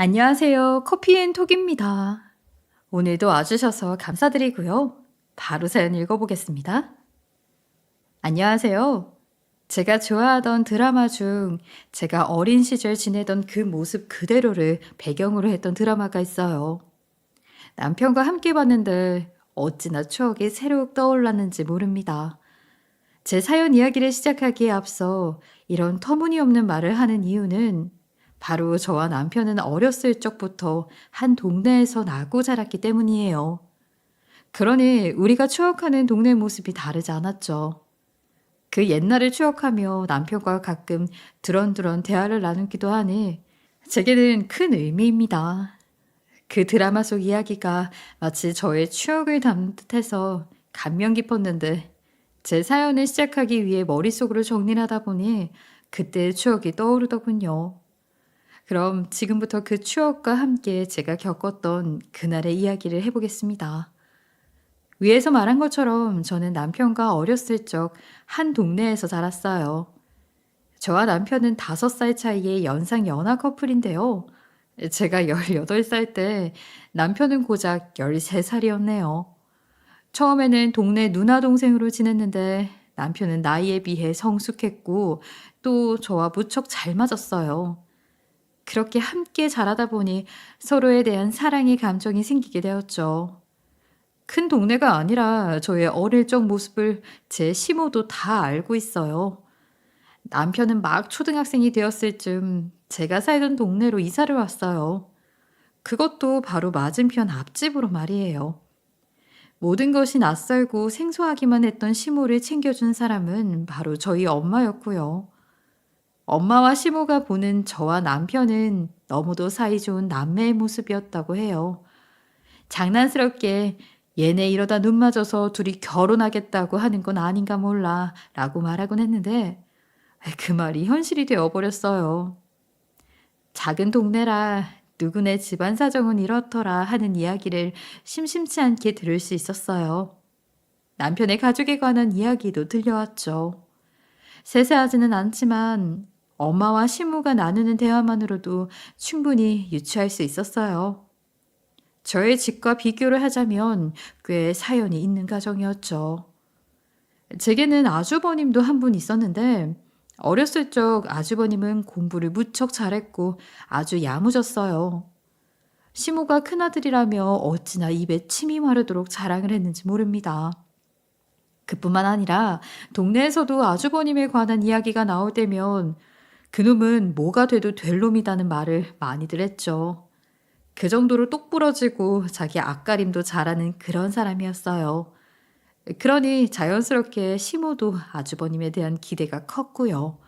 안녕하세요. 커피앤톡입니다. 오늘도 와주셔서 감사드리고요. 바로 사연 읽어보겠습니다. 안녕하세요. 제가 좋아하던 드라마 중 제가 어린 시절 지내던 그 모습 그대로를 배경으로 했던 드라마가 있어요. 남편과 함께 봤는데 어찌나 추억이 새록 떠올랐는지 모릅니다. 제 사연 이야기를 시작하기에 앞서 이런 터무니없는 말을 하는 이유는 바로 저와 남편은 어렸을 적부터 한 동네에서 나고 자랐기 때문이에요. 그러니 우리가 추억하는 동네 모습이 다르지 않았죠. 그 옛날을 추억하며 남편과 가끔 드런드런 대화를 나누기도 하니 제게는 큰 의미입니다. 그 드라마 속 이야기가 마치 저의 추억을 담은 듯해서 감명 깊었는데 제 사연을 시작하기 위해 머릿속으로 정리를 하다 보니 그때의 추억이 떠오르더군요. 그럼 지금부터 그 추억과 함께 제가 겪었던 그날의 이야기를 해보겠습니다. 위에서 말한 것처럼 저는 남편과 어렸을 적 한 동네에서 자랐어요. 저와 남편은 5살 차이의 연상 연하 커플인데요. 제가 18살 때 남편은 고작 13살이었네요. 처음에는 동네 누나 동생으로 지냈는데 남편은 나이에 비해 성숙했고 또 저와 무척 잘 맞았어요. 그렇게 함께 자라다 보니 서로에 대한 사랑의 감정이 생기게 되었죠. 큰 동네가 아니라 저의 어릴 적 모습을 제 시모도 다 알고 있어요. 남편은 막 초등학생이 되었을 즈음 제가 살던 동네로 이사를 왔어요. 그것도 바로 맞은편 앞집으로 말이에요. 모든 것이 낯설고 생소하기만 했던 시모를 챙겨준 사람은 바로 저희 엄마였고요. 엄마와 시모가 보는 저와 남편은 너무도 사이좋은 남매의 모습이었다고 해요. 장난스럽게 얘네 이러다 눈 맞아서 둘이 결혼하겠다고 하는 건 아닌가 몰라 라고 말하곤 했는데 그 말이 현실이 되어버렸어요. 작은 동네라 누구네 집안 사정은 이렇더라 하는 이야기를 심심치 않게 들을 수 있었어요. 남편의 가족에 관한 이야기도 들려왔죠. 세세하지는 않지만 엄마와 시모가 나누는 대화만으로도 충분히 유추할 수 있었어요. 저의 집과 비교를 하자면 꽤 사연이 있는 가정이었죠. 제게는 아주버님도 한 분 있었는데 어렸을 적 아주버님은 공부를 무척 잘했고 아주 야무졌어요. 시모가 큰아들이라며 어찌나 입에 침이 마르도록 자랑을 했는지 모릅니다. 그뿐만 아니라 동네에서도 아주버님에 관한 이야기가 나올 때면 그놈은 뭐가 돼도 될 놈이다는 말을 많이들 했죠. 그 정도로 똑부러지고 자기 앞가림도 잘하는 그런 사람이었어요. 그러니 자연스럽게 시모도 아주버님에 대한 기대가 컸고요.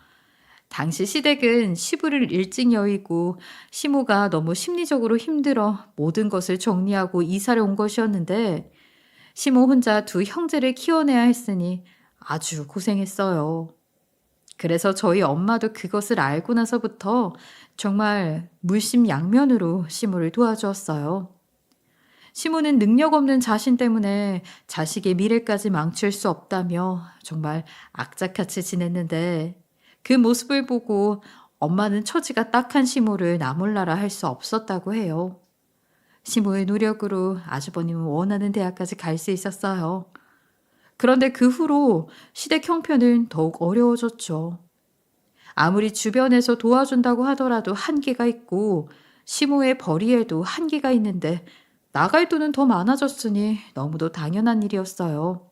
당시 시댁은 시부를 일찍 여의고 시모가 너무 심리적으로 힘들어 모든 것을 정리하고 이사를 온 것이었는데 시모 혼자 두 형제를 키워내야 했으니 아주 고생했어요. 그래서 저희 엄마도 그것을 알고 나서부터 정말 물심양면으로 시모를 도와주었어요. 시모는 능력 없는 자신 때문에 자식의 미래까지 망칠 수 없다며 정말 악착같이 지냈는데 그 모습을 보고 엄마는 처지가 딱한 시모를 나몰라라 할 수 없었다고 해요. 시모의 노력으로 아주버님은 원하는 대학까지 갈 수 있었어요. 그런데 그 후로 시댁 형편은 더욱 어려워졌죠. 아무리 주변에서 도와준다고 하더라도 한계가 있고 시모의 벌이에도 한계가 있는데 나갈 돈은 더 많아졌으니 너무도 당연한 일이었어요.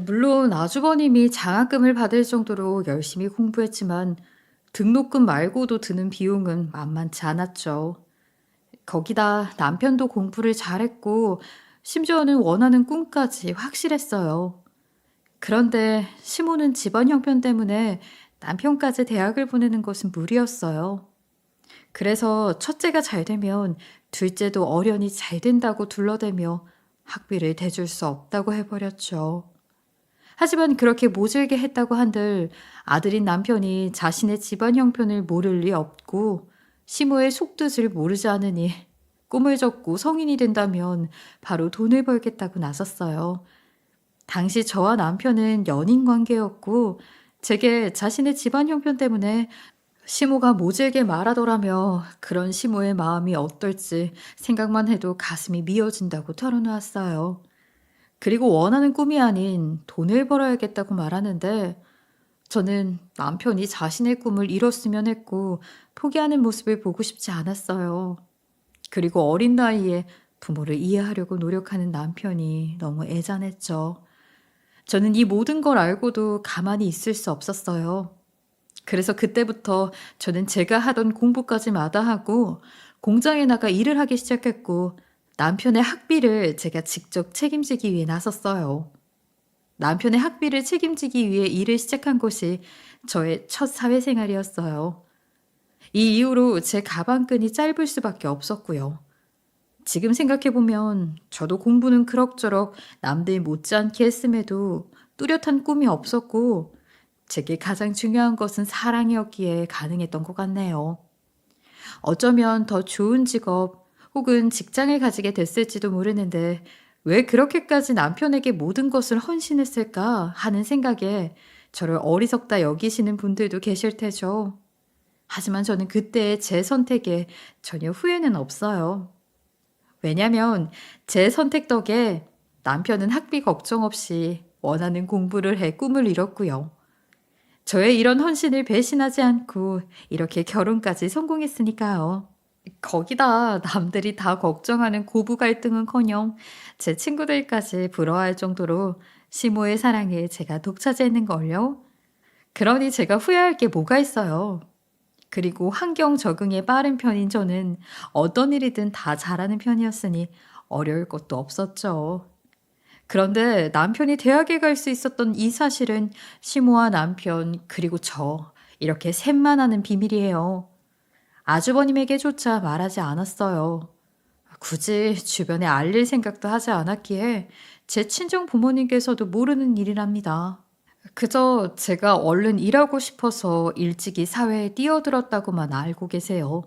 물론 아주버님이 장학금을 받을 정도로 열심히 공부했지만 등록금 말고도 드는 비용은 만만치 않았죠. 거기다 남편도 공부를 잘했고 심지어는 원하는 꿈까지 확실했어요. 그런데 시모는 집안 형편 때문에 남편까지 대학을 보내는 것은 무리였어요. 그래서 첫째가 잘 되면 둘째도 어련히 잘 된다고 둘러대며 학비를 대줄 수 없다고 해버렸죠. 하지만 그렇게 모질게 했다고 한들 아들인 남편이 자신의 집안 형편을 모를 리 없고 시모의 속뜻을 모르지 않으니 꿈을 접고 성인이 된다면 바로 돈을 벌겠다고 나섰어요. 당시 저와 남편은 연인 관계였고 제게 자신의 집안 형편 때문에 시모가 모질게 말하더라며 그런 시모의 마음이 어떨지 생각만 해도 가슴이 미어진다고 털어놓았어요. 그리고 원하는 꿈이 아닌 돈을 벌어야겠다고 말하는데 저는 남편이 자신의 꿈을 이뤘으면 했고 포기하는 모습을 보고 싶지 않았어요. 그리고 어린 나이에 부모를 이해하려고 노력하는 남편이 너무 애잔했죠. 저는 이 모든 걸 알고도 가만히 있을 수 없었어요. 그래서 그때부터 저는 제가 하던 공부까지 마다하고 공장에 나가 일을 하기 시작했고 남편의 학비를 제가 직접 책임지기 위해 나섰어요. 남편의 학비를 책임지기 위해 일을 시작한 것이 저의 첫 사회생활이었어요. 이 이후로 제 가방끈이 짧을 수밖에 없었고요. 지금 생각해보면 저도 공부는 그럭저럭 남들 못지않게 했음에도 뚜렷한 꿈이 없었고 제게 가장 중요한 것은 사랑이었기에 가능했던 것 같네요. 어쩌면 더 좋은 직업 혹은 직장을 가지게 됐을지도 모르는데 왜 그렇게까지 남편에게 모든 것을 헌신했을까 하는 생각에 저를 어리석다 여기시는 분들도 계실 테죠. 하지만 저는 그때의 제 선택에 전혀 후회는 없어요. 왜냐면 제 선택 덕에 남편은 학비 걱정 없이 원하는 공부를 해 꿈을 이뤘고요. 저의 이런 헌신을 배신하지 않고 이렇게 결혼까지 성공했으니까요. 거기다 남들이 다 걱정하는 고부 갈등은커녕 제 친구들까지 부러워할 정도로 시모의 사랑에 제가 독차지했는걸요. 그러니 제가 후회할 게 뭐가 있어요. 그리고 환경 적응에 빠른 편인 저는 어떤 일이든 다 잘하는 편이었으니 어려울 것도 없었죠. 그런데 남편이 대학에 갈 수 있었던 이 사실은 시모와 남편 그리고 저 이렇게 셋만 아는 비밀이에요. 아주버님에게조차 말하지 않았어요. 굳이 주변에 알릴 생각도 하지 않았기에 제 친정 부모님께서도 모르는 일이랍니다. 그저 제가 얼른 일하고 싶어서 일찍이 사회에 뛰어들었다고만 알고 계세요.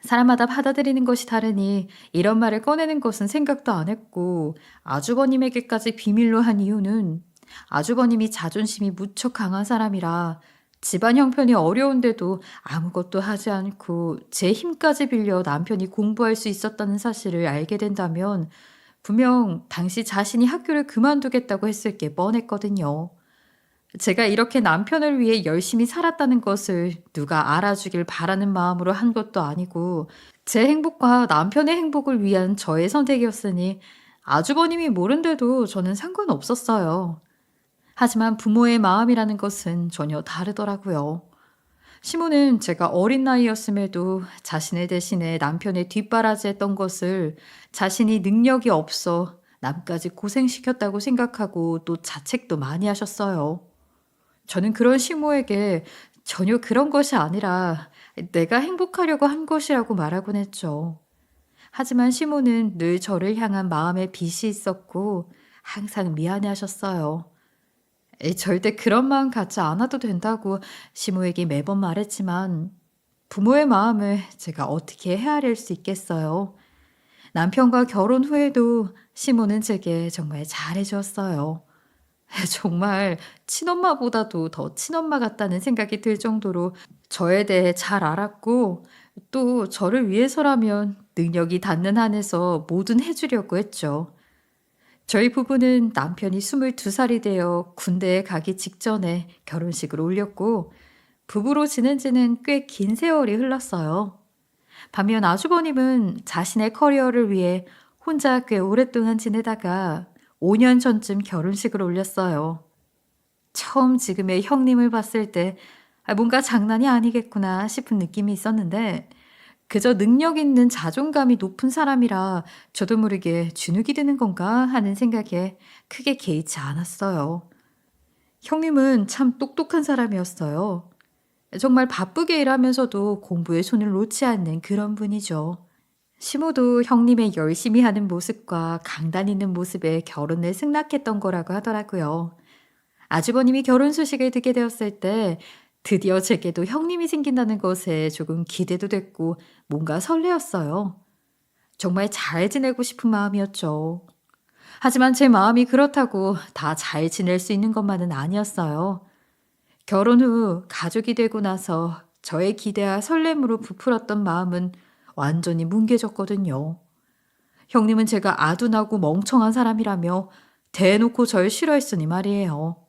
사람마다 받아들이는 것이 다르니 이런 말을 꺼내는 것은 생각도 안 했고 아주버님에게까지 비밀로 한 이유는 아주버님이 자존심이 무척 강한 사람이라 집안 형편이 어려운데도 아무것도 하지 않고 제 힘까지 빌려 남편이 공부할 수 있었다는 사실을 알게 된다면 분명 당시 자신이 학교를 그만두겠다고 했을 게 뻔했거든요. 제가 이렇게 남편을 위해 열심히 살았다는 것을 누가 알아주길 바라는 마음으로 한 것도 아니고 제 행복과 남편의 행복을 위한 저의 선택이었으니 아주버님이 모른데도 저는 상관없었어요. 하지만 부모의 마음이라는 것은 전혀 다르더라고요. 시모는 제가 어린 나이였음에도 자신을 대신해 남편의 뒷바라지했던 것을 자신이 능력이 없어 남까지 고생시켰다고 생각하고 또 자책도 많이 하셨어요. 저는 그런 시모에게 전혀 그런 것이 아니라 내가 행복하려고 한 것이라고 말하곤 했죠. 하지만 시모는 늘 저를 향한 마음에 빚이 있었고 항상 미안해 하셨어요. 절대 그런 마음 갖지 않아도 된다고 시모에게 매번 말했지만 부모의 마음을 제가 어떻게 헤아릴 수 있겠어요. 남편과 결혼 후에도 시모는 제게 정말 잘해 주었어요. 정말 친엄마보다도 더 친엄마 같다는 생각이 들 정도로 저에 대해 잘 알았고 또 저를 위해서라면 능력이 닿는 한에서 뭐든 해 주려고 했죠. 저희 부부는 남편이 22살이 되어 군대에 가기 직전에 결혼식을 올렸고 부부로 지낸 지는 꽤 긴 세월이 흘렀어요. 반면 아주버님은 자신의 커리어를 위해 혼자 꽤 오랫동안 지내다가 5년 전쯤 결혼식을 올렸어요. 처음 지금의 형님을 봤을 때 뭔가 장난이 아니겠구나 싶은 느낌이 있었는데 그저 능력 있는 자존감이 높은 사람이라 저도 모르게 주눅이 드는 건가 하는 생각에 크게 개의치 않았어요. 형님은 참 똑똑한 사람이었어요. 정말 바쁘게 일하면서도 공부에 손을 놓지 않는 그런 분이죠. 시모도 형님의 열심히 하는 모습과 강단 있는 모습에 결혼을 승낙했던 거라고 하더라고요. 아주버님이 결혼 소식을 듣게 되었을 때 드디어 제게도 형님이 생긴다는 것에 조금 기대도 됐고 뭔가 설레었어요. 정말 잘 지내고 싶은 마음이었죠. 하지만 제 마음이 그렇다고 다 잘 지낼 수 있는 것만은 아니었어요. 결혼 후 가족이 되고 나서 저의 기대와 설렘으로 부풀었던 마음은 완전히 뭉개졌거든요. 형님은 제가 아둔하고 멍청한 사람이라며 대놓고 절 싫어했으니 말이에요.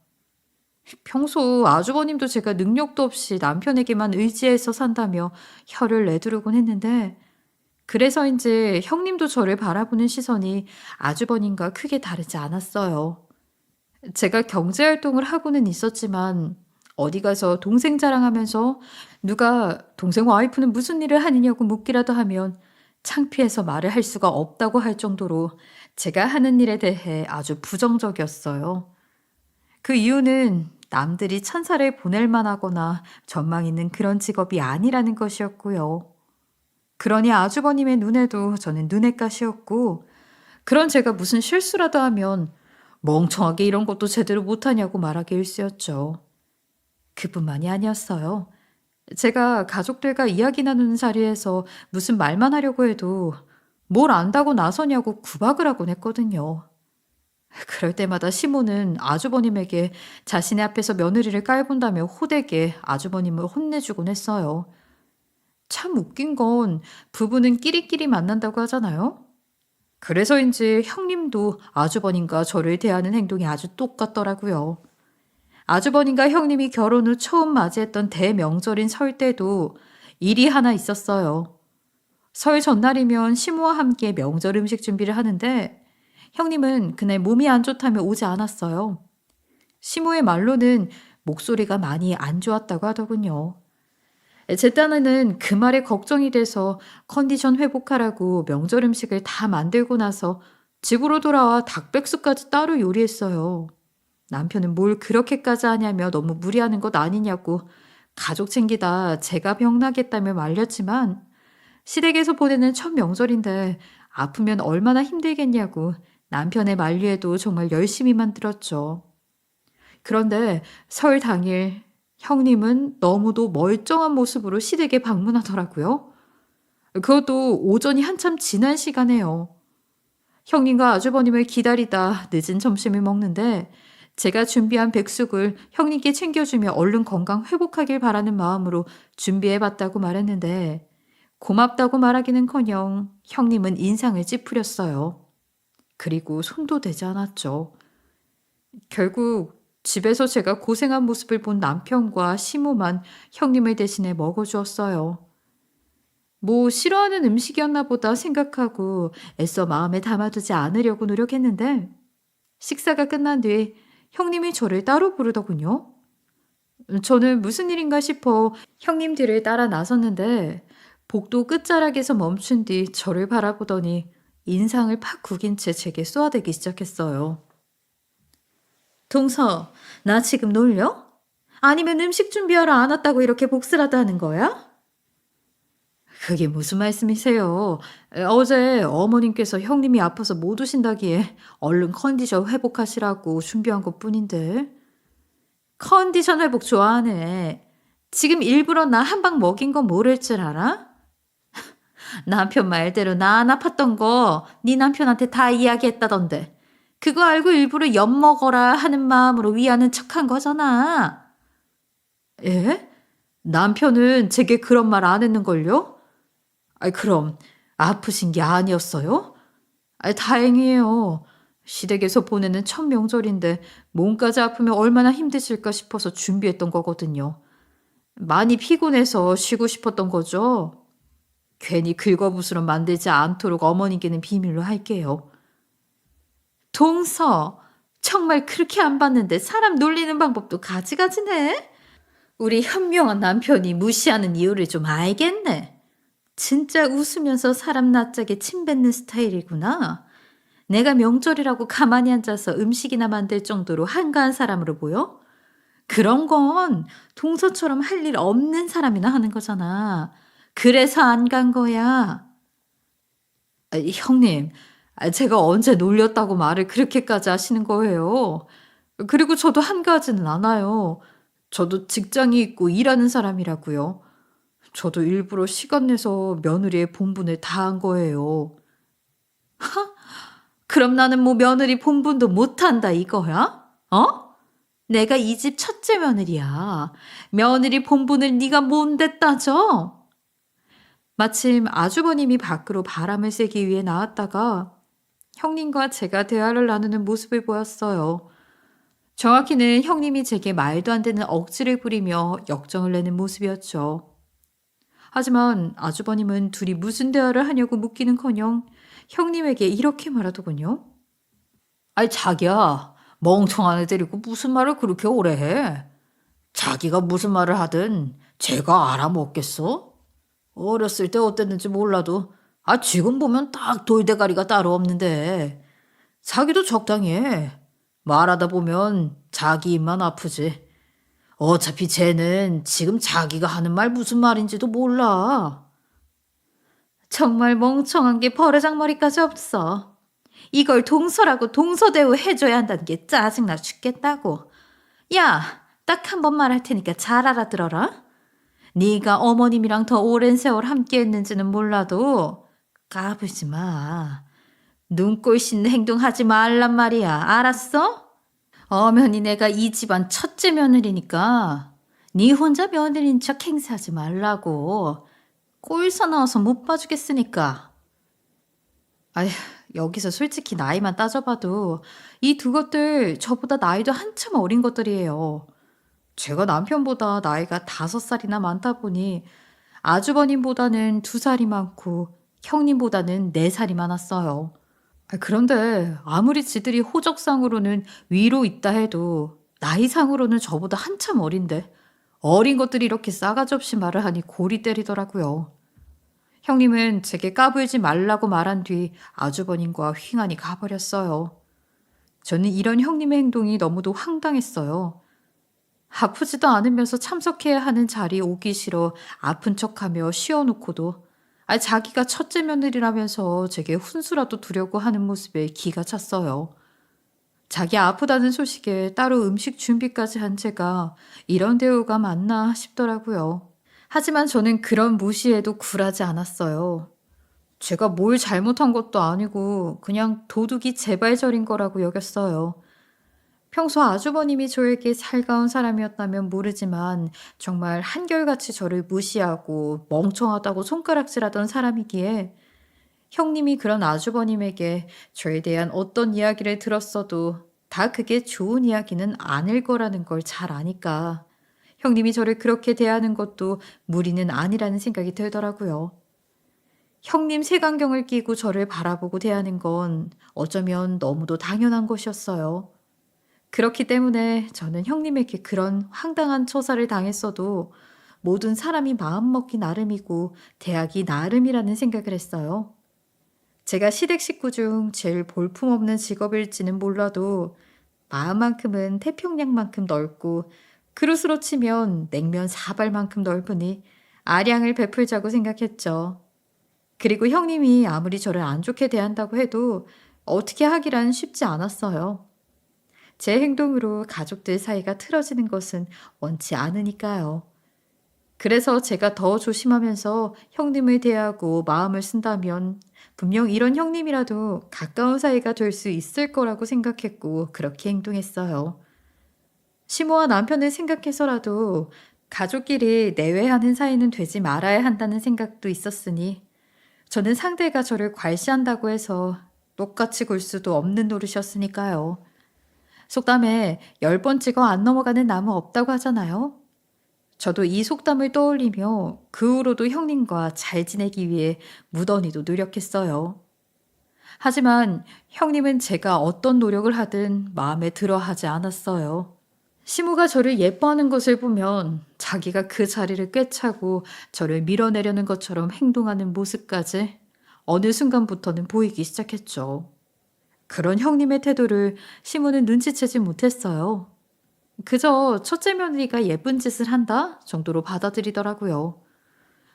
평소 아주버님도 제가 능력도 없이 남편에게만 의지해서 산다며 혀를 내두르곤 했는데, 그래서인지 형님도 저를 바라보는 시선이 아주버님과 크게 다르지 않았어요. 제가 경제활동을 하고는 있었지만 어디 가서 동생 자랑하면서 누가 동생 와이프는 무슨 일을 하느냐고 묻기라도 하면 창피해서 말을 할 수가 없다고 할 정도로 제가 하는 일에 대해 아주 부정적이었어요. 그 이유는 남들이 천사를 보낼 만하거나 전망 있는 그런 직업이 아니라는 것이었고요. 그러니 아주버님의 눈에도 저는 눈엣가시였고, 그런 제가 무슨 실수라도 하면 멍청하게 이런 것도 제대로 못하냐고 말하기 일쑤였죠. 그뿐만이 아니었어요. 제가 가족들과 이야기 나누는 자리에서 무슨 말만 하려고 해도 뭘 안다고 나서냐고 구박을 하곤 했거든요. 그럴 때마다 시모는 아주버님에게 자신의 앞에서 며느리를 깔본다며 호되게 아주버님을 혼내주곤 했어요. 참 웃긴 건 부부는 끼리끼리 만난다고 하잖아요. 그래서인지 형님도 아주버님과 저를 대하는 행동이 아주 똑같더라고요. 아주버님과 형님이 결혼 후 처음 맞이했던 대명절인 설 때도 일이 하나 있었어요. 설 전날이면 시모와 함께 명절 음식 준비를 하는데 형님은 그날 몸이 안 좋다며 오지 않았어요. 시모의 말로는 목소리가 많이 안 좋았다고 하더군요. 제 딴에는 그 말에 걱정이 돼서 컨디션 회복하라고 명절 음식을 다 만들고 나서 집으로 돌아와 닭백숙까지 따로 요리했어요. 남편은 뭘 그렇게까지 하냐며 너무 무리하는 것 아니냐고 가족 챙기다 제가 병나겠다며 말렸지만, 시댁에서 보내는 첫 명절인데 아프면 얼마나 힘들겠냐고 남편의 만류에도 정말 열심히 만들었죠. 그런데 설 당일 형님은 너무도 멀쩡한 모습으로 시댁에 방문하더라고요. 그것도 오전이 한참 지난 시간에요. 형님과 아주버님을 기다리다 늦은 점심을 먹는데 제가 준비한 백숙을 형님께 챙겨주며 얼른 건강 회복하길 바라는 마음으로 준비해봤다고 말했는데, 고맙다고 말하기는커녕 형님은 인상을 찌푸렸어요. 그리고 손도 대지 않았죠. 결국 집에서 제가 고생한 모습을 본 남편과 시모만 형님을 대신해 먹어주었어요. 뭐 싫어하는 음식이었나 보다 생각하고 애써 마음에 담아두지 않으려고 노력했는데, 식사가 끝난 뒤 형님이 저를 따로 부르더군요. 저는 무슨 일인가 싶어 형님 뒤를 따라 나섰는데 복도 끝자락에서 멈춘 뒤 저를 바라보더니 인상을 팍 구긴 채 제게 쏘아대기 시작했어요. 동서, 나 지금 놀려? 아니면 음식 준비하러 안 왔다고 이렇게 복수라도 하는 거야? 그게 무슨 말씀이세요? 어제 어머님께서 형님이 아파서 못 오신다기에 얼른 컨디션 회복하시라고 준비한 것뿐인데. 컨디션 회복 좋아하네. 지금 일부러 나 한 방 먹인 거 모를 줄 알아? 남편 말대로 나 안 아팠던 거 네 남편한테 다 이야기했다던데. 그거 알고 일부러 엿먹어라 하는 마음으로 위하는 척한 거잖아. 예? 남편은 제게 그런 말 안 했는걸요? 그럼 아프신 게 아니었어요? 다행이에요. 시댁에서 보내는 첫 명절인데 몸까지 아프면 얼마나 힘드실까 싶어서 준비했던 거거든요. 많이 피곤해서 쉬고 싶었던 거죠. 괜히 긁어부스럼 만들지 않도록 어머니께는 비밀로 할게요. 동서, 정말 그렇게 안 봤는데 사람 놀리는 방법도 가지가지네. 우리 현명한 남편이 무시하는 이유를 좀 알겠네. 진짜 웃으면서 사람 낯짝에 침 뱉는 스타일이구나. 내가 명절이라고 가만히 앉아서 음식이나 만들 정도로 한가한 사람으로 보여? 그런 건 동서처럼 할 일 없는 사람이나 하는 거잖아. 그래서 안 간 거야. 형님, 제가 언제 놀렸다고 말을 그렇게까지 하시는 거예요. 그리고 저도 한가하지는 않아요. 저도 직장이 있고 일하는 사람이라고요. 저도 일부러 시간 내서 며느리의 본분을 다한 거예요. 그럼 나는 뭐 며느리 본분도 못한다 이거야? 어? 내가 이 집 첫째 며느리야. 며느리 본분을 네가 뭔데 따져? 마침 아주버님이 밖으로 바람을 쐬기 위해 나왔다가 형님과 제가 대화를 나누는 모습을 보였어요. 정확히는 형님이 제게 말도 안 되는 억지를 부리며 역정을 내는 모습이었죠. 하지만 아주버님은 둘이 무슨 대화를 하냐고 묻기는커녕 형님에게 이렇게 말하더군요. 아이 자기야, 멍청한 애 데리고 무슨 말을 그렇게 오래 해? 자기가 무슨 말을 하든 제가 알아먹겠어? 어렸을 때 어땠는지 몰라도 지금 보면 딱 돌대가리가 따로 없는데 자기도 적당히 해. 말하다 보면 자기 입만 아프지. 어차피 쟤는 지금 자기가 하는 말 무슨 말인지도 몰라. 정말 멍청한 게 버르장머리까지 없어. 이걸 동서라고 동서대우 해줘야 한다는 게 짜증나 죽겠다고. 야, 딱 한 번 말할 테니까 잘 알아들어라. 네가 어머님이랑 더 오랜 세월 함께 했는지는 몰라도 까불지 마. 눈꼴 씻는 행동하지 말란 말이야. 알았어? 엄연히 내가 이 집안 첫째 며느리니까 네 혼자 며느리인 척 행세하지 말라고. 꼴 사나워서 못 봐주겠으니까. 아휴, 여기서 솔직히 나이만 따져봐도 이 두 것들 저보다 나이도 한참 어린 것들이에요. 제가 남편보다 나이가 5살이나 많다 보니 아주버님보다는 2살이 많고 형님보다는 4살이 많았어요. 그런데 아무리 지들이 호적상으로는 위로 있다 해도 나이상으로는 저보다 한참 어린데 어린 것들이 이렇게 싸가지 없이 말을 하니 골이 때리더라고요. 형님은 제게 까불지 말라고 말한 뒤 아주버님과 휘하니 가버렸어요. 저는 이런 형님의 행동이 너무도 황당했어요. 아프지도 않으면서 참석해야 하는 자리에 오기 싫어 아픈 척하며 쉬어놓고도 자기가 첫째 며느리라면서 제게 훈수라도 두려고 하는 모습에 기가 찼어요. 자기 아프다는 소식에 따로 음식 준비까지 한 제가 이런 대우가 맞나 싶더라고요. 하지만 저는 그런 무시에도 굴하지 않았어요. 제가 뭘 잘못한 것도 아니고 그냥 도둑이 제발저린 거라고 여겼어요. 평소 아주버님이 저에게 살가운 사람이었다면 모르지만 정말 한결같이 저를 무시하고 멍청하다고 손가락질하던 사람이기에 형님이 그런 아주버님에게 저에 대한 어떤 이야기를 들었어도 다 그게 좋은 이야기는 아닐 거라는 걸 잘 아니까 형님이 저를 그렇게 대하는 것도 무리는 아니라는 생각이 들더라고요. 형님 색안경을 끼고 저를 바라보고 대하는 건 어쩌면 너무도 당연한 것이었어요. 그렇기 때문에 저는 형님에게 그런 황당한 처사를 당했어도 모든 사람이 마음먹기 나름이고 대하기 나름이라는 생각을 했어요. 제가 시댁 식구 중 제일 볼품없는 직업일지는 몰라도 마음만큼은 태평양만큼 넓고 그릇으로 치면 냉면 사발만큼 넓으니 아량을 베풀자고 생각했죠. 그리고 형님이 아무리 저를 안 좋게 대한다고 해도 어떻게 하기란 쉽지 않았어요. 제 행동으로 가족들 사이가 틀어지는 것은 원치 않으니까요. 그래서 제가 더 조심하면서 형님을 대하고 마음을 쓴다면 분명 이런 형님이라도 가까운 사이가 될 수 있을 거라고 생각했고 그렇게 행동했어요. 시모와 남편을 생각해서라도 가족끼리 내외하는 사이는 되지 말아야 한다는 생각도 있었으니 저는 상대가 저를 괄시한다고 해서 똑같이 굴 수도 없는 노릇이었으니까요. 속담에 10번 찍어 안 넘어가는 나무 없다고 하잖아요. 저도 이 속담을 떠올리며 그 후로도 형님과 잘 지내기 위해 무던히도 노력했어요. 하지만 형님은 제가 어떤 노력을 하든 마음에 들어 하지 않았어요. 시모가 저를 예뻐하는 것을 보면 자기가 그 자리를 꿰차고 저를 밀어내려는 것처럼 행동하는 모습까지 어느 순간부터는 보이기 시작했죠. 그런 형님의 태도를 시모는 눈치채지 못했어요. 그저 첫째 며느리가 예쁜 짓을 한다 정도로 받아들이더라고요.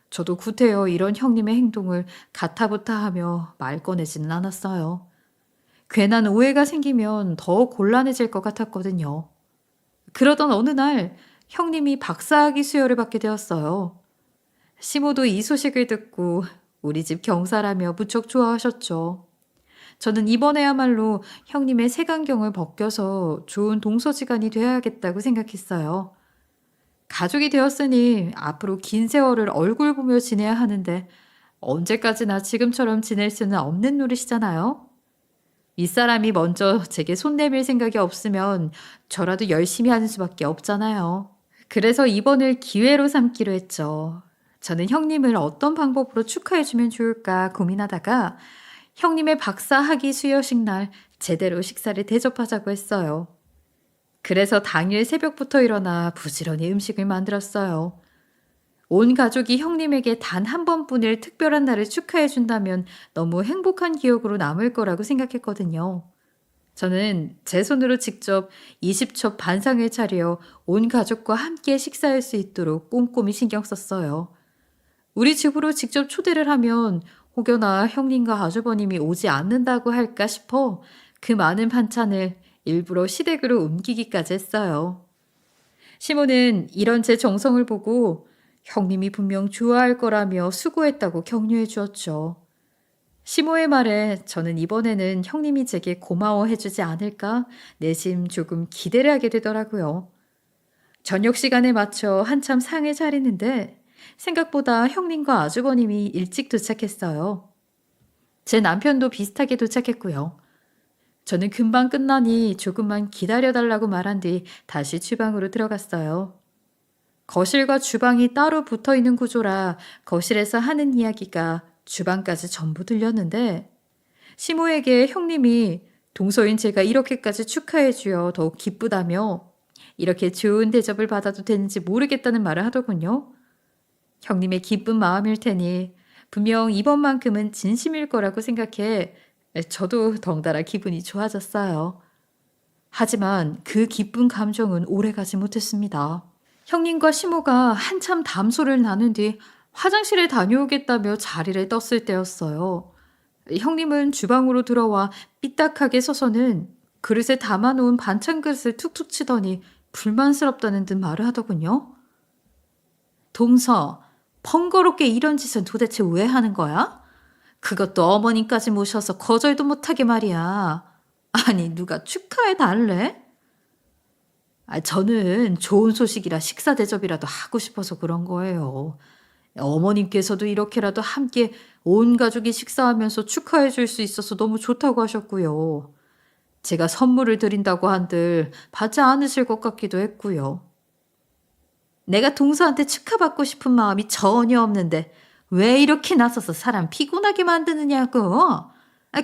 저도 구태여 이런 형님의 행동을 가타부타하며 말 꺼내지는 않았어요. 괜한 오해가 생기면 더 곤란해질 것 같았거든요. 그러던 어느 날 형님이 박사학위 수여를 받게 되었어요. 시모도 이 소식을 듣고 우리 집 경사라며 무척 좋아하셨죠. 저는 이번에야말로 형님의 색안경을 벗겨서 좋은 동서지간이 되어야겠다고 생각했어요. 가족이 되었으니 앞으로 긴 세월을 얼굴 보며 지내야 하는데 언제까지나 지금처럼 지낼 수는 없는 노릇이잖아요. 윗사람이 먼저 제게 손 내밀 생각이 없으면 저라도 열심히 하는 수밖에 없잖아요. 그래서 이번을 기회로 삼기로 했죠. 저는 형님을 어떤 방법으로 축하해주면 좋을까 고민하다가 형님의 박사 학위 수여식 날 제대로 식사를 대접하자고 했어요. 그래서 당일 새벽부터 일어나 부지런히 음식을 만들었어요. 온 가족이 형님에게 단 한 번뿐일 특별한 날을 축하해준다면 너무 행복한 기억으로 남을 거라고 생각했거든요. 저는 제 손으로 직접 20첩 반상을 차려 온 가족과 함께 식사할 수 있도록 꼼꼼히 신경 썼어요. 우리 집으로 직접 초대를 하면 혹여나 형님과 아주버님이 오지 않는다고 할까 싶어 그 많은 반찬을 일부러 시댁으로 옮기기까지 했어요. 시모는 이런 제 정성을 보고 형님이 분명 좋아할 거라며 수고했다고 격려해 주었죠. 시모의 말에 저는 이번에는 형님이 제게 고마워해 주지 않을까 내심 조금 기대를 하게 되더라고요. 저녁 시간에 맞춰 한참 상을 차리는데 생각보다 형님과 아주버님이 일찍 도착했어요. 제 남편도 비슷하게 도착했고요. 저는 금방 끝나니 조금만 기다려달라고 말한 뒤 다시 주방으로 들어갔어요. 거실과 주방이 따로 붙어 있는 구조라 거실에서 하는 이야기가 주방까지 전부 들렸는데 시모에게 형님이 동서인 제가 이렇게까지 축하해 주어 더욱 기쁘다며 이렇게 좋은 대접을 받아도 되는지 모르겠다는 말을 하더군요. 형님의 기쁜 마음일 테니 분명 이번만큼은 진심일 거라고 생각해 저도 덩달아 기분이 좋아졌어요. 하지만 그 기쁜 감정은 오래가지 못했습니다. 형님과 시모가 한참 담소를 나눈 뒤 화장실에 다녀오겠다며 자리를 떴을 때였어요. 형님은 주방으로 들어와 삐딱하게 서서는 그릇에 담아놓은 반찬 그릇을 툭툭 치더니 불만스럽다는 듯 말을 하더군요. 동서, 번거롭게 이런 짓은 도대체 왜 하는 거야? 그것도 어머님까지 모셔서 거절도 못하게 말이야. 아니, 누가 축하해 달래? 저는 좋은 소식이라 식사 대접이라도 하고 싶어서 그런 거예요. 어머님께서도 이렇게라도 함께 온 가족이 식사하면서 축하해 줄 수 있어서 너무 좋다고 하셨고요. 제가 선물을 드린다고 한들 받지 않으실 것 같기도 했고요. 내가 동서한테 축하받고 싶은 마음이 전혀 없는데 왜 이렇게 나서서 사람 피곤하게 만드느냐고.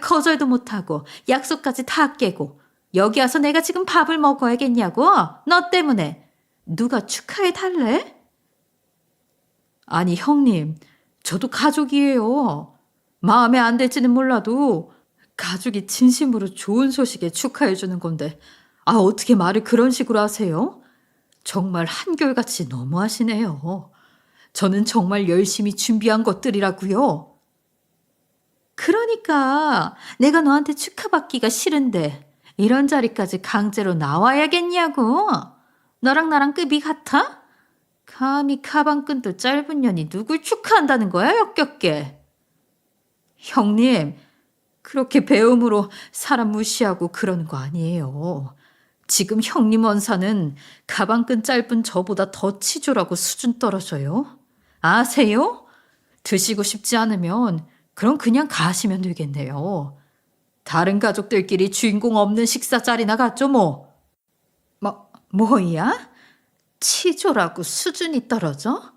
거절도 못하고 약속까지 다 깨고 여기 와서 내가 지금 밥을 먹어야겠냐고. 너 때문에. 누가 축하해 달래? 아니 형님, 저도 가족이에요. 마음에 안 들지는 몰라도 가족이 진심으로 좋은 소식에 축하해 주는 건데 어떻게 말을 그런 식으로 하세요? 정말 한결같이 너무하시네요. 저는 정말 열심히 준비한 것들이라고요. 그러니까 내가 너한테 축하받기가 싫은데 이런 자리까지 강제로 나와야겠냐고. 너랑 나랑 급이 같아? 감히 가방끈도 짧은 년이 누굴 축하한다는 거야, 역겹게. 형님, 그렇게 배움으로 사람 무시하고 그러는 거 아니에요. 지금 형님 원사는 가방끈 짧은 저보다 더 치졸하고 수준 떨어져요. 아세요? 드시고 싶지 않으면 그럼 그냥 가시면 되겠네요. 다른 가족들끼리 주인공 없는 식사 자리나 갔죠 뭐. 뭐야? 치졸하고 수준이 떨어져?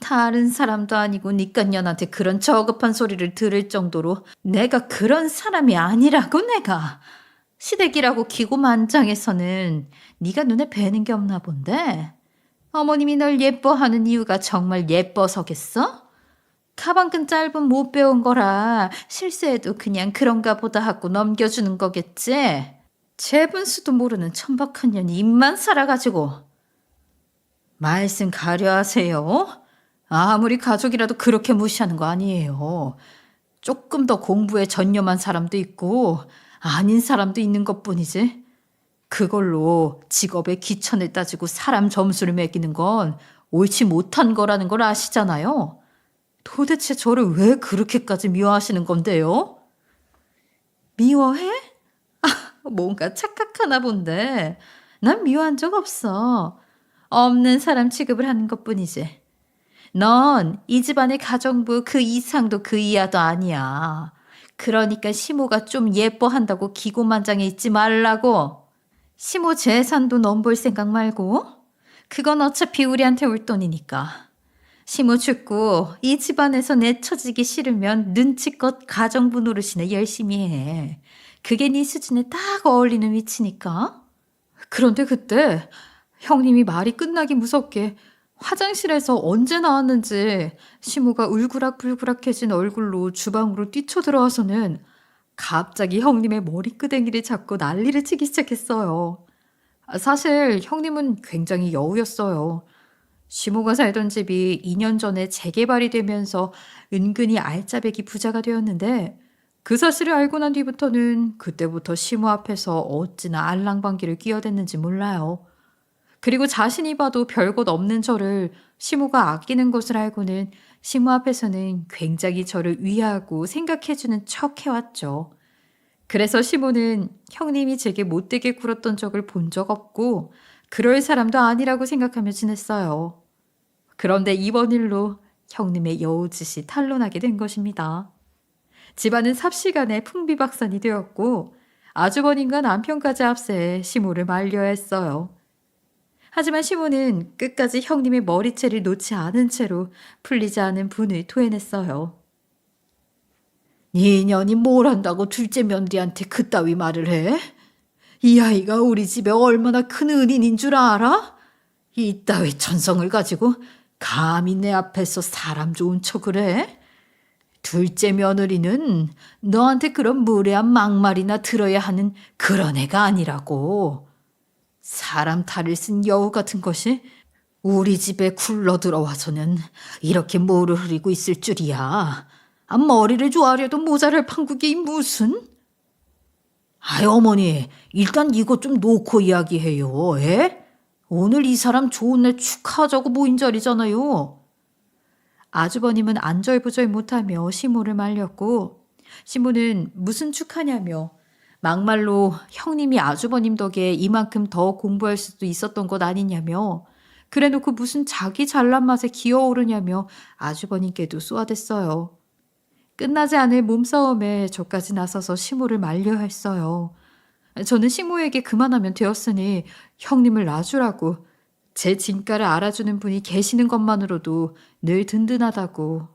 다른 사람도 아니고 니깐년한테 그런 저급한 소리를 들을 정도로 내가 그런 사람이 아니라고 내가. 시댁이라고 기고만장해서는 네가 눈에 뵈는 게 없나 본데. 어머님이 널 예뻐하는 이유가 정말 예뻐서겠어? 가방끈 짧은 못 배운 거라 실수해도 그냥 그런가 보다 하고 넘겨주는 거겠지. 재분수도 모르는 천박한 년이 입만 살아가지고. 말씀 가려하세요. 아무리 가족이라도 그렇게 무시하는 거 아니에요. 조금 더 공부에 전념한 사람도 있고 아닌 사람도 있는 것뿐이지. 그걸로 직업의 기천을 따지고 사람 점수를 매기는 건 옳지 못한 거라는 걸 아시잖아요. 도대체 저를 왜 그렇게까지 미워하시는 건데요? 미워해? 뭔가 착각하나 본데. 난 미워한 적 없어. 없는 사람 취급을 하는 것뿐이지. 넌 이 집안의 가정부 그 이상도 그 이하도 아니야. 그러니까 시모가 좀 예뻐한다고 기고만장해 있지 말라고. 시모 재산도 넘볼 생각 말고. 그건 어차피 우리한테 올 돈이니까. 시모 죽고 이 집안에서 내쳐지기 싫으면 눈치껏 가정부 노릇이나 열심히 해. 그게 네 수준에 딱 어울리는 위치니까. 그런데 그때 형님이 말이 끝나기 무섭게 화장실에서 언제 나왔는지 시모가 울그락불그락해진 얼굴로 주방으로 뛰쳐들어와서는 갑자기 형님의 머리끄댕이를 잡고 난리를 치기 시작했어요. 사실 형님은 굉장히 여우였어요. 시모가 살던 집이 2년 전에 재개발이 되면서 은근히 알짜배기 부자가 되었는데 그 사실을 알고 난 뒤부터는 그때부터 시모 앞에서 어찌나 알랑방귀를 끼어댔는지 몰라요. 그리고 자신이 봐도 별것 없는 저를 시모가 아끼는 것을 알고는 시모 앞에서는 굉장히 저를 위하고 생각해주는 척 해왔죠. 그래서 시모는 형님이 제게 못되게 굴었던 적을 본 적 없고 그럴 사람도 아니라고 생각하며 지냈어요. 그런데 이번 일로 형님의 여우짓이 탄로나게 된 것입니다. 집안은 삽시간에 풍비박산이 되었고 아주버님과 남편까지 앞세 시모를 말려야 했어요. 하지만 시모는 끝까지 형님의 머리채를 놓지 않은 채로 풀리지 않은 분을 토해냈어요. 네 년이 뭘 한다고 둘째 며느리한테 그따위 말을 해? 이 아이가 우리 집에 얼마나 큰 은인인 줄 알아? 이따위 천성을 가지고 감히 내 앞에서 사람 좋은 척을 해? 둘째 며느리는 너한테 그런 무례한 막말이나 들어야 하는 그런 애가 아니라고. 사람 탈을 쓴 여우 같은 것이 우리 집에 굴러 들어와서는 이렇게 모를 흐리고 있을 줄이야. 머리를 조아려도 모자랄 판국이 무슨? 아이 어머니, 일단 이것 좀 놓고 이야기해요. 에? 오늘 이 사람 좋은 날 축하하자고 모인 자리잖아요. 아주버님은 안절부절 못하며 시모를 말렸고 시모는 무슨 축하냐며 막말로 형님이 아주버님 덕에 이만큼 더 공부할 수도 있었던 것 아니냐며 그래놓고 무슨 자기 잘난 맛에 기어오르냐며 아주버님께도 쏘아댔어요. 끝나지 않을 몸싸움에 저까지 나서서 시모를 말려야 했어요. 저는 시모에게 그만하면 되었으니 형님을 놔주라고 제 진가를 알아주는 분이 계시는 것만으로도 늘 든든하다고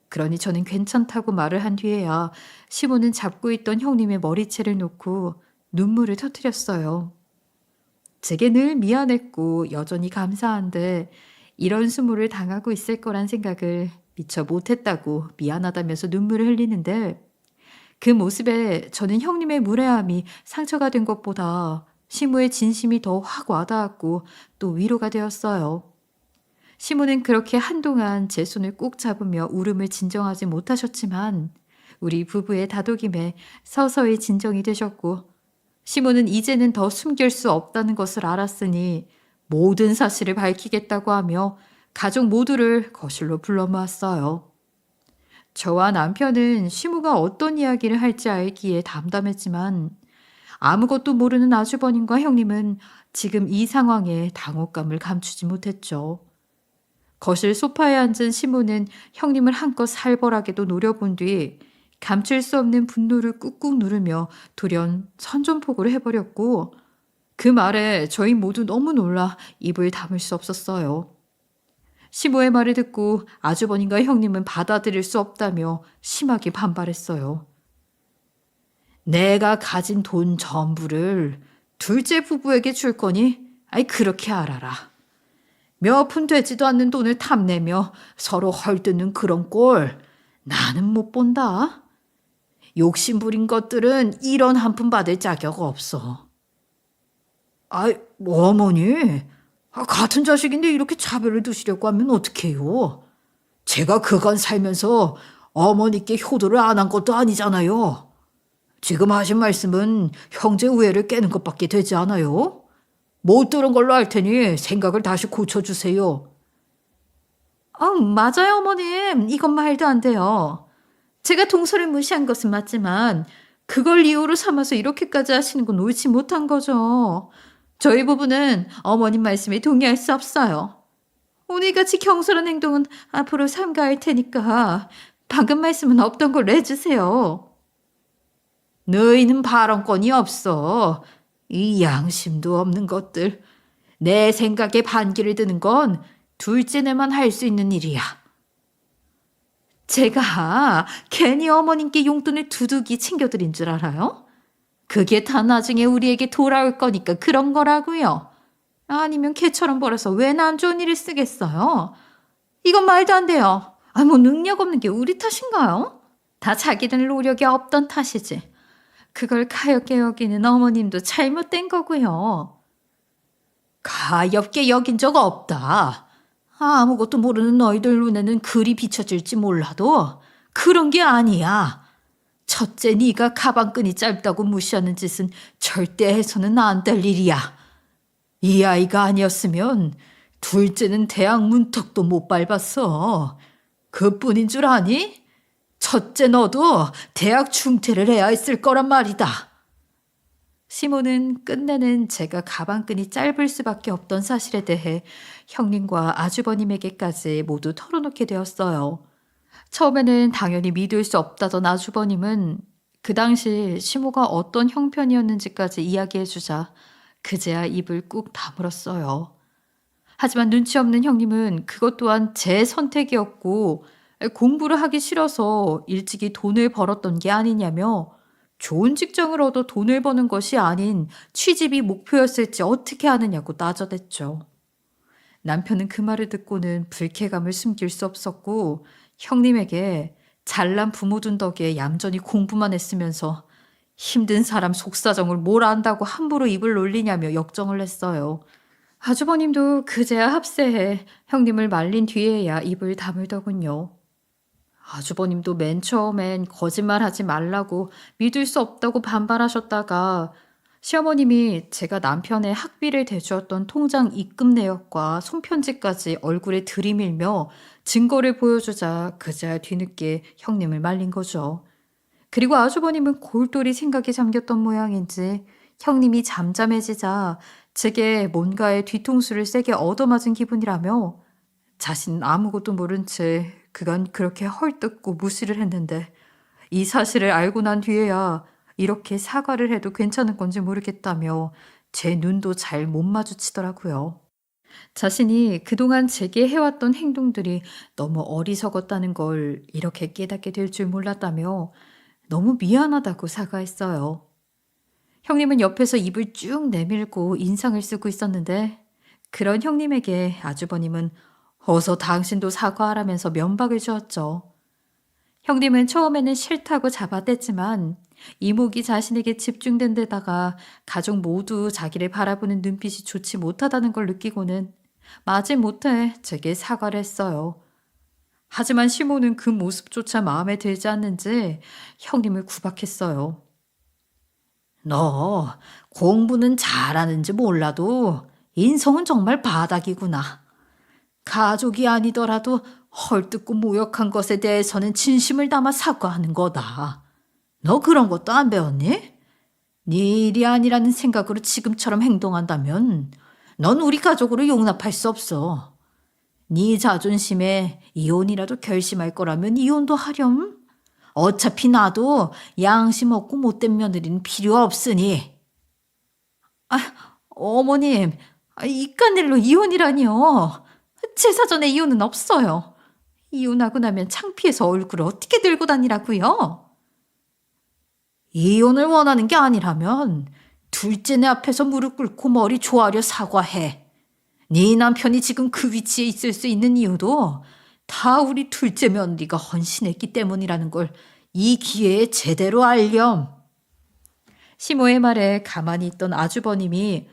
그러니 저는 괜찮다고 말을 한 뒤에야 시모는 잡고 있던 형님의 머리채를 놓고 눈물을 터뜨렸어요. 제게 늘 미안했고 여전히 감사한데 이런 수모를 당하고 있을 거란 생각을 미처 못했다고 미안하다면서 눈물을 흘리는데 그 모습에 저는 형님의 무례함이 상처가 된 것보다 시모의 진심이 더 확 와닿았고 또 위로가 되었어요. 시모는 그렇게 한동안 제 손을 꼭 잡으며 울음을 진정하지 못하셨지만 우리 부부의 다독임에 서서히 진정이 되셨고 시모는 이제는 더 숨길 수 없다는 것을 알았으니 모든 사실을 밝히겠다고 하며 가족 모두를 거실로 불러 모았어요. 저와 남편은 시모가 어떤 이야기를 할지 알기에 담담했지만 아무것도 모르는 아주버님과 형님은 지금 이 상황에 당혹감을 감추지 못했죠. 거실 소파에 앉은 시모는 형님을 한껏 살벌하게도 노려본 뒤 감출 수 없는 분노를 꾹꾹 누르며 돌연 선전포고를 해버렸고 그 말에 저희 모두 너무 놀라 입을 다물 수 없었어요. 시모의 말을 듣고 아주버님과 형님은 받아들일 수 없다며 심하게 반발했어요. 내가 가진 돈 전부를 둘째 부부에게 줄 거니? 아이 그렇게 알아라. 몇 푼 되지도 않는 돈을 탐내며 서로 헐뜯는 그런 꼴 나는 못 본다. 욕심 부린 것들은 이런 한 푼 받을 자격 없어. 아이 어머니, 같은 자식인데 이렇게 차별을 두시려고 하면 어떡해요? 제가 그간 살면서 어머니께 효도를 안 한 것도 아니잖아요. 지금 하신 말씀은 형제 우애를 깨는 것밖에 되지 않아요? 못 들은 걸로 알 테니 생각을 다시 고쳐주세요. 맞아요, 어머님. 이건 말도 안 돼요. 제가 동서를 무시한 것은 맞지만 그걸 이유로 삼아서 이렇게까지 하시는 건 옳지 못한 거죠. 저희 부부는 어머님 말씀에 동의할 수 없어요. 오늘같이 경솔한 행동은 앞으로 삼가할 테니까 방금 말씀은 없던 걸로 해주세요. 너희는 발언권이 없어. 이 양심도 없는 것들. 내 생각에 반기를 드는 건 둘째네만 할 수 있는 일이야. 제가 괜히 어머님께 용돈을 두둑이 챙겨드린 줄 알아요? 그게 다 나중에 우리에게 돌아올 거니까 그런 거라고요. 아니면 개처럼 벌어서 왜 나 안 좋은 일을 쓰겠어요? 이건 말도 안 돼요. 뭐 능력 없는 게 우리 탓인가요? 다 자기들 노력이 없던 탓이지. 그걸 가엽게 여기는 어머님도 잘못된 거고요. 가엽게 여긴 적 없다. 아무것도 모르는 너희들 눈에는 그리 비춰질지 몰라도 그런 게 아니야. 첫째 네가 가방끈이 짧다고 무시하는 짓은 절대 해서는 안 될 일이야. 이 아이가 아니었으면 둘째는 대학 문턱도 못 밟았어. 그뿐인 줄 아니? 첫째 너도 대학 중퇴를 해야 했을 거란 말이다. 시모는 끝내는 제가 가방끈이 짧을 수밖에 없던 사실에 대해 형님과 아주버님에게까지 모두 털어놓게 되었어요. 처음에는 당연히 믿을 수 없다던 아주버님은 그 당시 시모가 어떤 형편이었는지까지 이야기해주자 그제야 입을 꾹 다물었어요. 하지만 눈치 없는 형님은 그것 또한 제 선택이었고 공부를 하기 싫어서 일찍이 돈을 벌었던 게 아니냐며 좋은 직장을 얻어 돈을 버는 것이 아닌 취직이 목표였을지 어떻게 아느냐고 따져댔죠. 남편은 그 말을 듣고는 불쾌감을 숨길 수 없었고 형님에게 잘난 부모 둔 덕에 얌전히 공부만 했으면서 힘든 사람 속사정을 뭘 안다고 함부로 입을 놀리냐며 역정을 했어요. 아주버님도 그제야 합세해 형님을 말린 뒤에야 입을 다물더군요. 아주버님도 맨 처음엔 거짓말하지 말라고 믿을 수 없다고 반발하셨다가 시어머님이 제가 남편의 학비를 대주었던 통장 입금 내역과 손편지까지 얼굴에 들이밀며 증거를 보여주자 그제야 뒤늦게 형님을 말린 거죠. 그리고 아주버님은 골똘히 생각에 잠겼던 모양인지 형님이 잠잠해지자 제게 뭔가의 뒤통수를 세게 얻어맞은 기분이라며 자신은 아무것도 모른 채 그간 그렇게 헐뜯고 무시를 했는데 이 사실을 알고 난 뒤에야 이렇게 사과를 해도 괜찮은 건지 모르겠다며 제 눈도 잘 못 마주치더라고요. 자신이 그동안 제게 해왔던 행동들이 너무 어리석었다는 걸 이렇게 깨닫게 될 줄 몰랐다며 너무 미안하다고 사과했어요. 형님은 옆에서 입을 쭉 내밀고 인상을 쓰고 있었는데 그런 형님에게 아주버님은 어서 당신도 사과하라면서 면박을 주었죠. 형님은 처음에는 싫다고 잡아댔지만 이목이 자신에게 집중된 데다가 가족 모두 자기를 바라보는 눈빛이 좋지 못하다는 걸 느끼고는 마지못해 제게 사과를 했어요. 하지만 시모는 그 모습조차 마음에 들지 않는지 형님을 구박했어요. 너 공부는 잘하는지 몰라도 인성은 정말 바닥이구나. 가족이 아니더라도 헐뜯고 모욕한 것에 대해서는 진심을 담아 사과하는 거다. 너 그런 것도 안 배웠니? 네 일이 아니라는 생각으로 지금처럼 행동한다면 넌 우리 가족으로 용납할 수 없어. 네 자존심에 이혼이라도 결심할 거라면 이혼도 하렴. 어차피 나도 양심 없고 못된 며느리는 필요 없으니. 어머님, 이깟 일로 이혼이라니요. 제 사전에 이혼은 없어요. 이혼하고 나면 창피해서 얼굴을 어떻게 들고 다니라고요? 이혼을 원하는 게 아니라면 둘째네 앞에서 무릎 꿇고 머리 조아려 사과해. 네 남편이 지금 그 위치에 있을 수 있는 이유도 다 우리 둘째 며느리가 헌신했기 때문이라는 걸 이 기회에 제대로 알렴. 시모의 말에 가만히 있던 아주버님이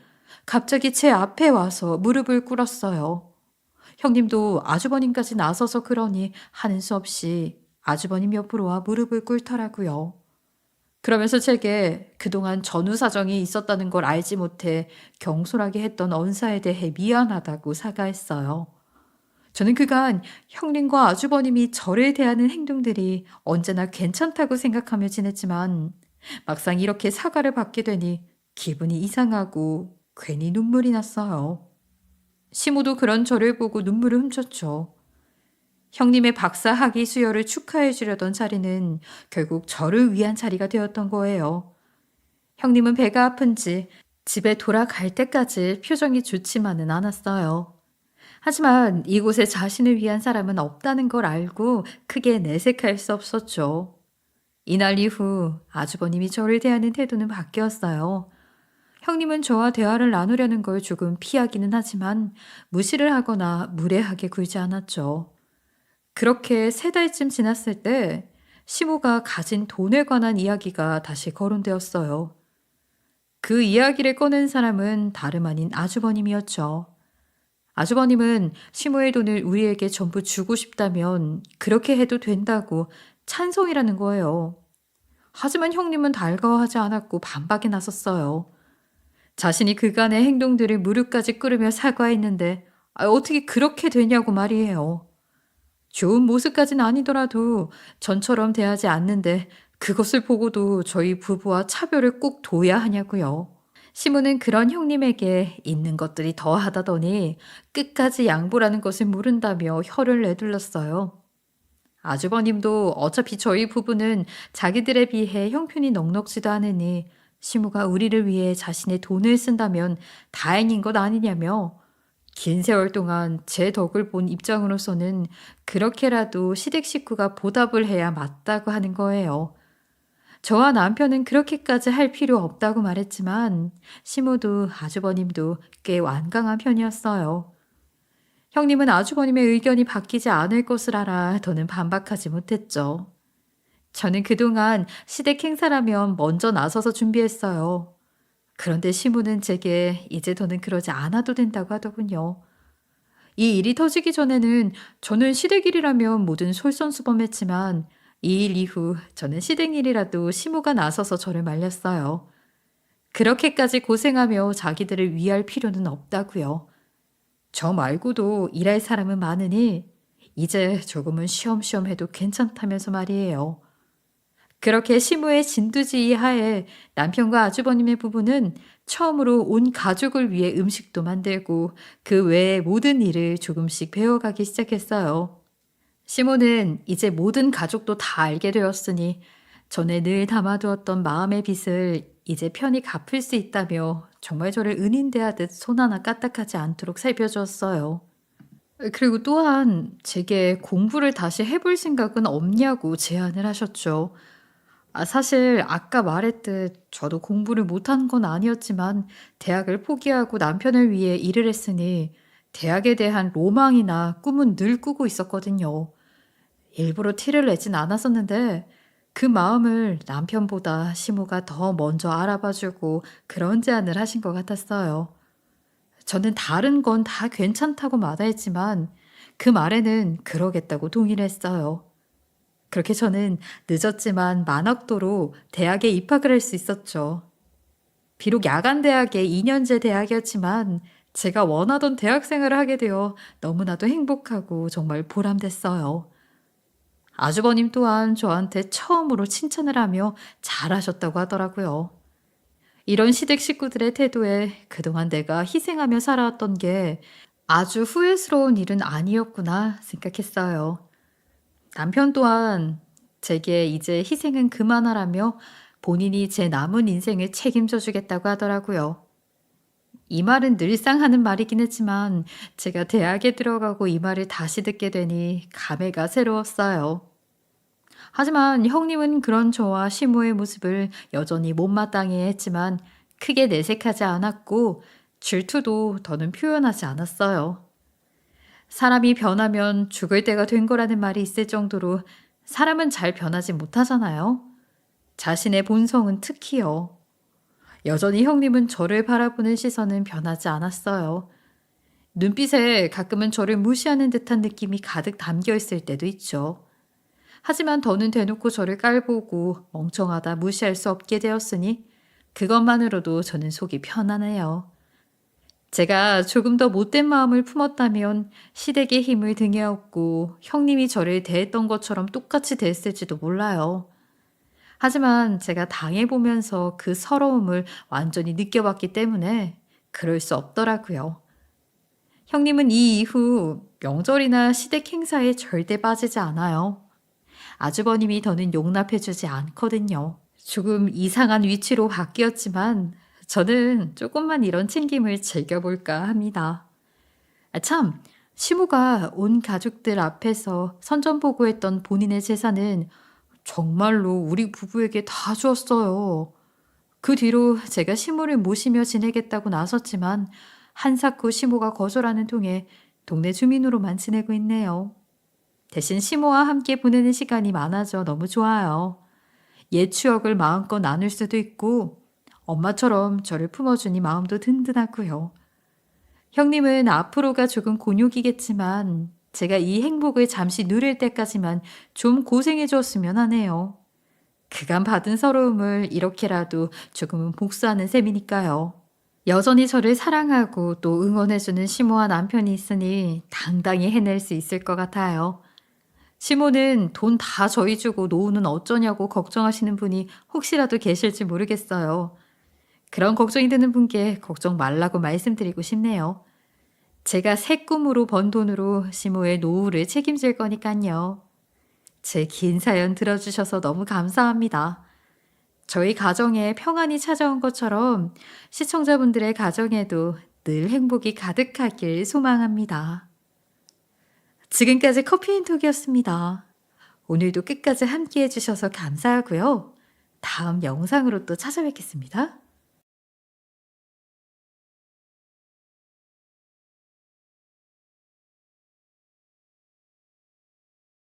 갑자기 제 앞에 와서 무릎을 꿇었어요. 형님도 아주버님까지 나서서 그러니 하는 수 없이 아주버님 옆으로 와 무릎을 꿇더라고요. 그러면서 제게 그동안 전후 사정이 있었다는 걸 알지 못해 경솔하게 했던 언사에 대해 미안하다고 사과했어요. 저는 그간 형님과 아주버님이 저를 대하는 행동들이 언제나 괜찮다고 생각하며 지냈지만 막상 이렇게 사과를 받게 되니 기분이 이상하고 괜히 눈물이 났어요. 시모도 그런 저를 보고 눈물을 훔쳤죠. 형님의 박사 학위 수여를 축하해 주려던 자리는 결국 저를 위한 자리가 되었던 거예요. 형님은 배가 아픈지 집에 돌아갈 때까지 표정이 좋지만은 않았어요. 하지만 이곳에 자신을 위한 사람은 없다는 걸 알고 크게 내색할 수 없었죠. 이날 이후 아주버님이 저를 대하는 태도는 바뀌었어요. 형님은 저와 대화를 나누려는 걸 조금 피하기는 하지만 무시를 하거나 무례하게 굴지 않았죠. 그렇게 3달쯤 지났을 때 시모가 가진 돈에 관한 이야기가 다시 거론되었어요. 그 이야기를 꺼낸 사람은 다름 아닌 아주버님이었죠. 아주버님은 시모의 돈을 우리에게 전부 주고 싶다면 그렇게 해도 된다고 찬성이라는 거예요. 하지만 형님은 달가워하지 않았고 반박에 나섰어요. 자신이 그간의 행동들을 무릎까지 꿇으며 사과했는데 어떻게 그렇게 되냐고 말이에요. 좋은 모습까지는 아니더라도 전처럼 대하지 않는데 그것을 보고도 저희 부부와 차별을 꼭 둬야 하냐고요. 시무는 그런 형님에게 있는 것들이 더하다더니 끝까지 양보라는 것을 모른다며 혀를 내둘렀어요. 아주버님도 어차피 저희 부부는 자기들에 비해 형편이 넉넉지도 않으니 시무가 우리를 위해 자신의 돈을 쓴다면 다행인 것 아니냐며 긴 세월 동안 제 덕을 본 입장으로서는 그렇게라도 시댁 식구가 보답을 해야 맞다고 하는 거예요. 저와 남편은 그렇게까지 할 필요 없다고 말했지만 시모도 아주버님도 꽤 완강한 편이었어요. 형님은 아주버님의 의견이 바뀌지 않을 것을 알아 더는 반박하지 못했죠. 저는 그동안 시댁 행사라면 먼저 나서서 준비했어요. 그런데 시모는 제게 이제 더는 그러지 않아도 된다고 하더군요. 이 일이 터지기 전에는 저는 시댁 일이라면 뭐든 솔선수범했지만 이 일 이후 저는 시댁 일이라도 시모가 나서서 저를 말렸어요. 그렇게까지 고생하며 자기들을 위할 필요는 없다고요. 저 말고도 일할 사람은 많으니 이제 조금은 쉬엄쉬엄 해도 괜찮다면서 말이에요. 그렇게 시모의 진두지휘 하에 남편과 아주버님의 부부는 처음으로 온 가족을 위해 음식도 만들고 그 외의 모든 일을 조금씩 배워가기 시작했어요. 시모는 이제 모든 가족도 다 알게 되었으니 전에 늘 담아두었던 마음의 빚을 이제 편히 갚을 수 있다며 정말 저를 은인대하듯 손 하나 까딱하지 않도록 살펴주었어요. 그리고 또한 제게 공부를 다시 해볼 생각은 없냐고 제안을 하셨죠. 사실 아까 말했듯 저도 공부를 못한 건 아니었지만 대학을 포기하고 남편을 위해 일을 했으니 대학에 대한 로망이나 꿈은 늘 꾸고 있었거든요. 일부러 티를 내진 않았었는데 그 마음을 남편보다 시모가 더 먼저 알아봐 주고 그런 제안을 하신 것 같았어요. 저는 다른 건 다 괜찮다고 마다했지만 그 말에는 그러겠다고 동의를 했어요. 그렇게 저는 늦었지만 만학도로 대학에 입학을 할 수 있었죠. 비록 야간 대학의 2년제 대학이었지만 제가 원하던 대학 생활을 하게 되어 너무나도 행복하고 정말 보람됐어요. 아주버님 또한 저한테 처음으로 칭찬을 하며 잘하셨다고 하더라고요. 이런 시댁 식구들의 태도에 그동안 내가 희생하며 살아왔던 게 아주 후회스러운 일은 아니었구나 생각했어요. 남편 또한 제게 이제 희생은 그만하라며 본인이 제 남은 인생을 책임져 주겠다고 하더라고요. 이 말은 늘상 하는 말이긴 했지만 제가 대학에 들어가고 이 말을 다시 듣게 되니 감회가 새로웠어요. 하지만 형님은 그런 저와 시모의 모습을 여전히 못마땅해 했지만 크게 내색하지 않았고 질투도 더는 표현하지 않았어요. 사람이 변하면 죽을 때가 된 거라는 말이 있을 정도로 사람은 잘 변하지 못하잖아요. 자신의 본성은 특히요. 여전히 형님은 저를 바라보는 시선은 변하지 않았어요. 눈빛에 가끔은 저를 무시하는 듯한 느낌이 가득 담겨 있을 때도 있죠. 하지만 더는 대놓고 저를 깔보고 멍청하다 무시할 수 없게 되었으니 그것만으로도 저는 속이 편안해요. 제가 조금 더 못된 마음을 품었다면 시댁의 힘을 등에 업고 형님이 저를 대했던 것처럼 똑같이 대했을지도 몰라요. 하지만 제가 당해보면서 그 서러움을 완전히 느껴봤기 때문에 그럴 수 없더라고요. 형님은 이 이후 명절이나 시댁 행사에 절대 빠지지 않아요. 아주버님이 더는 용납해주지 않거든요. 조금 이상한 위치로 바뀌었지만 저는 조금만 이런 챙김을 즐겨볼까 합니다. 아, 참, 시모가 온 가족들 앞에서 선전포고했던 본인의 재산은 정말로 우리 부부에게 다 주었어요. 그 뒤로 제가 시모를 모시며 지내겠다고 나섰지만 한사코 시모가 거절하는 통에 동네 주민으로만 지내고 있네요. 대신 시모와 함께 보내는 시간이 많아져 너무 좋아요. 옛 추억을 마음껏 나눌 수도 있고 엄마처럼 저를 품어주니 마음도 든든하고요. 형님은 앞으로가 조금 곤욕이겠지만 제가 이 행복을 잠시 누릴 때까지만 좀 고생해 주었으면 하네요. 그간 받은 서러움을 이렇게라도 조금은 복수하는 셈이니까요. 여전히 저를 사랑하고 또 응원해주는 시모와 남편이 있으니 당당히 해낼 수 있을 것 같아요. 시모는 돈 다 저희 주고 노후는 어쩌냐고 걱정하시는 분이 혹시라도 계실지 모르겠어요. 그런 걱정이 드는 분께 걱정 말라고 말씀드리고 싶네요. 제가 새 꿈으로 번 돈으로 시모의 노후를 책임질 거니깐요. 제 긴 사연 들어주셔서 너무 감사합니다. 저희 가정에 평안이 찾아온 것처럼 시청자분들의 가정에도 늘 행복이 가득하길 소망합니다. 지금까지 커피앤톡이었습니다. 오늘도 끝까지 함께 해주셔서 감사하고요. 다음 영상으로 또 찾아뵙겠습니다.